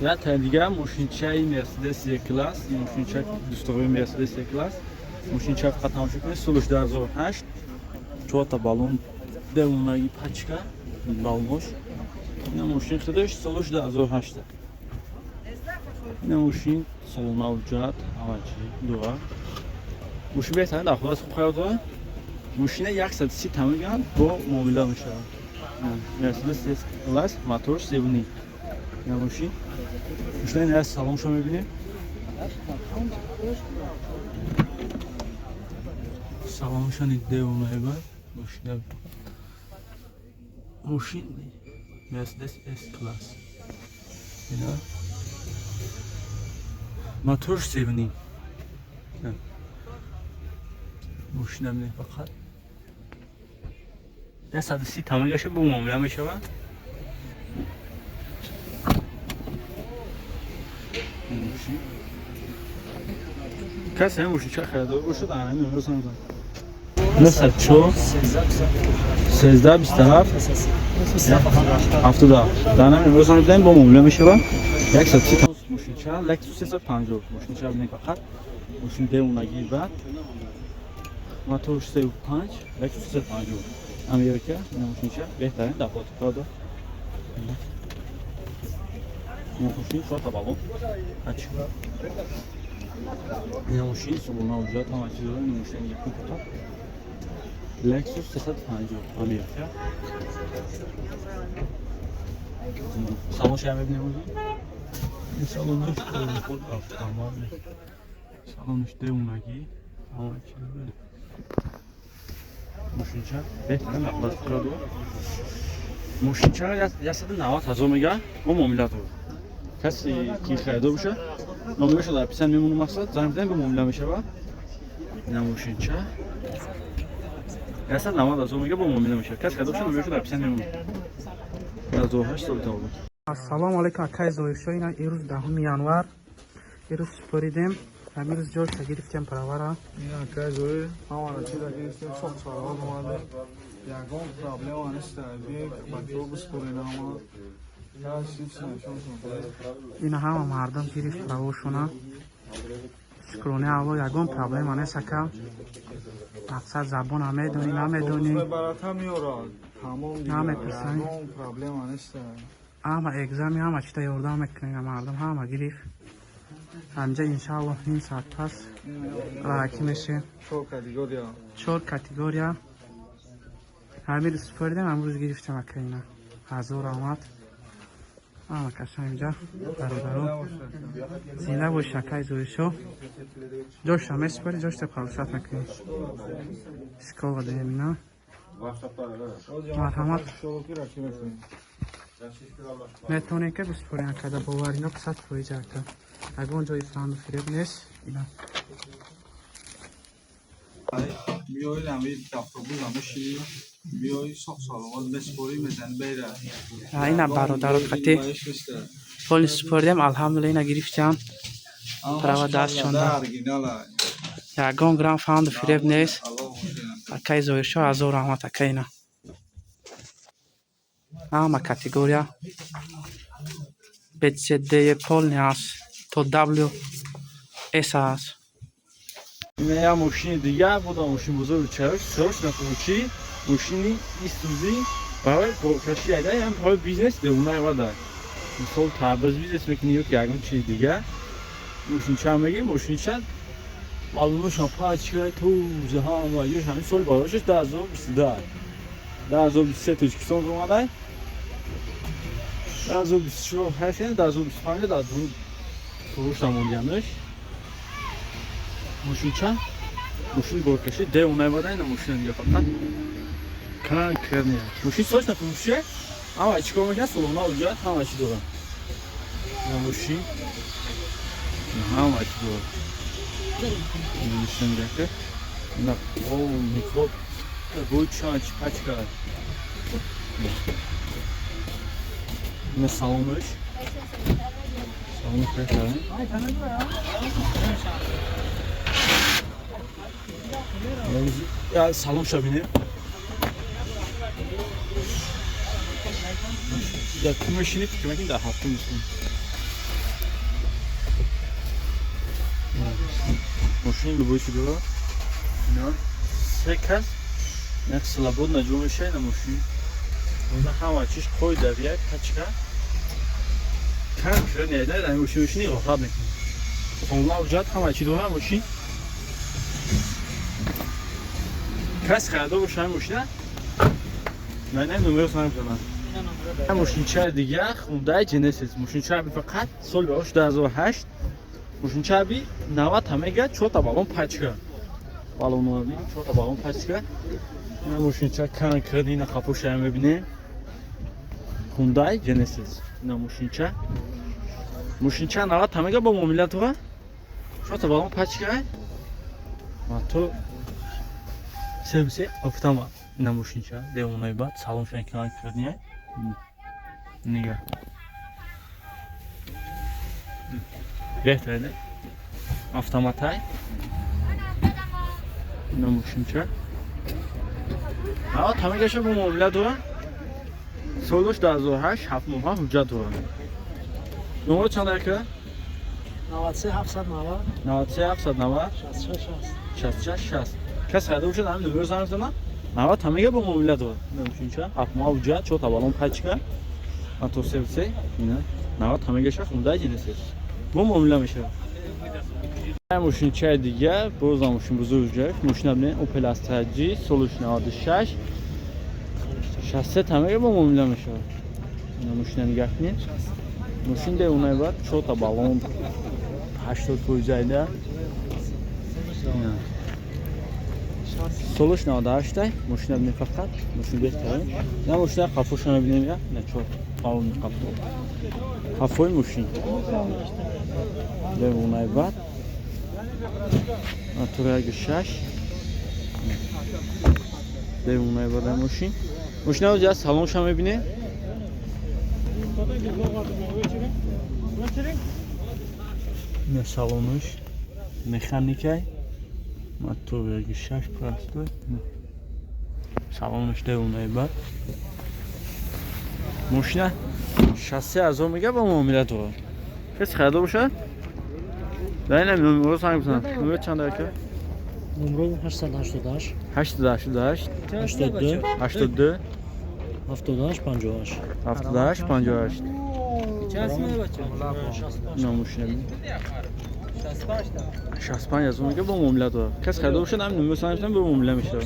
Я دیگه ماشینچه مرسدس یک کلاس ماشینچه دوستوی مرسدس یک کلاس ماشینچه فقط تماشا کنید سالش 2008 4 تا بالون درونایی پاچکا بالموش این ماشین خودش سالش 2008 این ماشین سالن اوجات همچی دوره ماشین بهتره در خلاص خوب خیلی داره ماشین 130 تمام با معامله میشه مرسدس یک کلاس موتور 7 این ماشین ماشین از سالن شما میبینید سالنشان ایده اونایی بود ماشین مرسدس اس کلاس اینا موتور 7 ماشین هم نه فقط 130 تمام گشه با معامله میشه کسی هم ماشین چه خریده باشه در همین نمره سنده مثل چو 13 27 77 در همین نمره سنده بدهیم با معامله میشه 130 تا ماشین چه لکسوس 350 ماشین چه بینید فقط ماشین دیونگی بعد موتور 35 لکسوس 350 امریکا این ماشین چه بهترین دفعات کادا ماشین 4 تا بالون هچ این ماشین سالن اوجات هم چیزی داره این ماشین یک کوتا لکسوس 350 امریکا سالنش هم ببینیم این سالنش خود تمام سالنش دیونگی همه چیز داره ماشین چه بهترین دفعات کادا ماشین چه 190,000 میگه با معامله تو کسی کی خریده باشه نامه شده پیشن میمونه مقصد زنگ بزنیم به معامله میشه این ماشین چه 190,000 میگه با معامله میشه کسی خریده باشه نامه شده پیشن میمونه 2008 سال بود السلام علیکم اکای زویشو اینا ایروز 10 январ ایروز سپریدیم امروز جوش گرفتیم پراورا این اکای زوی همانا چیزا گرفتیم çok سالات اومده یکم پرابلم است دیگه مطلوب سپرین اما یا چیز نشون اینا همه مردم گرفت پراوشونا شکرونه اول یکم پرابلم است اکا مقصد زبان همه دونی نمیدونی برات میورد تمام دیگه یکم پرابلم است اما اگزامی همه چیتا یاردم میکنین مردم همه گرفت همجا انشاءالله این ساعت پس راکی میشه 4 کاتگوریا همین سپردیم امروز گرفتیم اکا اینا حضور آمد اما کشم اینجا برادرو زینه باشه اکای زویشو جوش هم سپری جوش تا پروشت میکنی سکول بده اینا مرحمت میتونی که بسپرین اکا دا باوری نو پسات پرویجه اکا اگه اونجا فراند فریب نیست اینا میای نمی دفتربوز همشی میای سخت سالمات بسپوری میزن بیره اینا برادر خطی فول سپردیم الحمدلله اینا گرفتیم پراوا دست چونده یکم گرام فراند فریب نیست اکای زویشو از او رحمت اکا اینا همه کاتگوریا BCD полный ас то W S ас این یه ماشین دیگه بود ماشین بزرگ چرش سرش نفروشی ماشینی ایسوزی برای پروکشی ایده هم برای بیزنس دیونه وارد مثلا تابز بیزنس میکنی که اگه چیز دیگه ماشین چند میگی ماشین چند معلومش پاچکای تو زها و یه همین سال باراش 2022 2023 توش که سال اومده 2024 هستن 2025 داد فروش تمومیانش ماشین چند ماشین گورکشی ده اونای بوده اینا ماشین دیگه فقط کار کردنیه ماشین سوش نفروشه اما چیکار میکنه سالن اوجات همه چی داره ماشین همه چی داره ماشین دیگه اینا او میکروب بود چانچ پاچکا اینا سالنش بهتره ya salon şabini ya kumaşını dikmek de hakkım mısın? ماشین به بویش دو نه سه کس یک سلابود نجوم میشه نموشین اون همه چیش خوی دویه کچکا کم کرد نیده در موشینی راحت میکنه اونها وجود همه چی دو هموشین کس خرده باشه هموشینه من نمره سنم کنم ماشینچه دیگه خونده جنسیس ماشینچه فقط سال به 2008 ماشینچه 90 همه گه 4 تا بالون پچ کرد بالون اومدی 4 تا بالون پچ کرد ماشینچه کان کرد اینا خفوش هم ببینه خونده جنسیس اینا ماشینچه 90 همه گه با معاملات و 4 تا بالون پچ کرد و تو سبسه افتما اینا ماشینچه دیوونه بعد سالونشون کان کردنیه نگاه بهتره автоматای نموشینچه ها تمام گشه با معامله دارن سالش 2008 7 ماه حجت دارن نمره چند که 93 790 93 790 66 60 کس خریده باشه همین نمره زنگ بزنم 90 همه با معامله دارن نموشینچه 7 ماه حجت 4 تا بالون پچکه تو سرویسه اینا 90 همه گشه خونده جنسیه bu معامله میشه ماشینچه دیگه باز ماشین بزرگه ماشین ببینید اوپل استرجی سولوش 96 شاسه همه با معامله میشه اینا ماشین نگاه کنید ماشین ده اونای بعد 4 تا بالون 80 پویزایده سولوش 98 ماشین ببینید فقط ماشین بهتره نه ماشین قفوش ببینید نه 4 بالون قفو قفوی ماشین ده اونای بعد اتوره گشش ده اونای بعد ماشین رو جا سالونش هم ببینید نه سالونش مکانیکای اتوره گشش پراستو سالونش ده اونای بعد ماشین شاسی از اون میگه با معامله تو کسی خریده باشه؟ در نمیدونم نمره سنگ بزنم نمره چند داره که؟ نمره 888 888 82 82 78 58 78 58 چه اسمه بچه؟ نموشنمی 65 از اون میگه با معامله تو کسی خریده باشه همین نمره سنگ بزنم با معامله میشه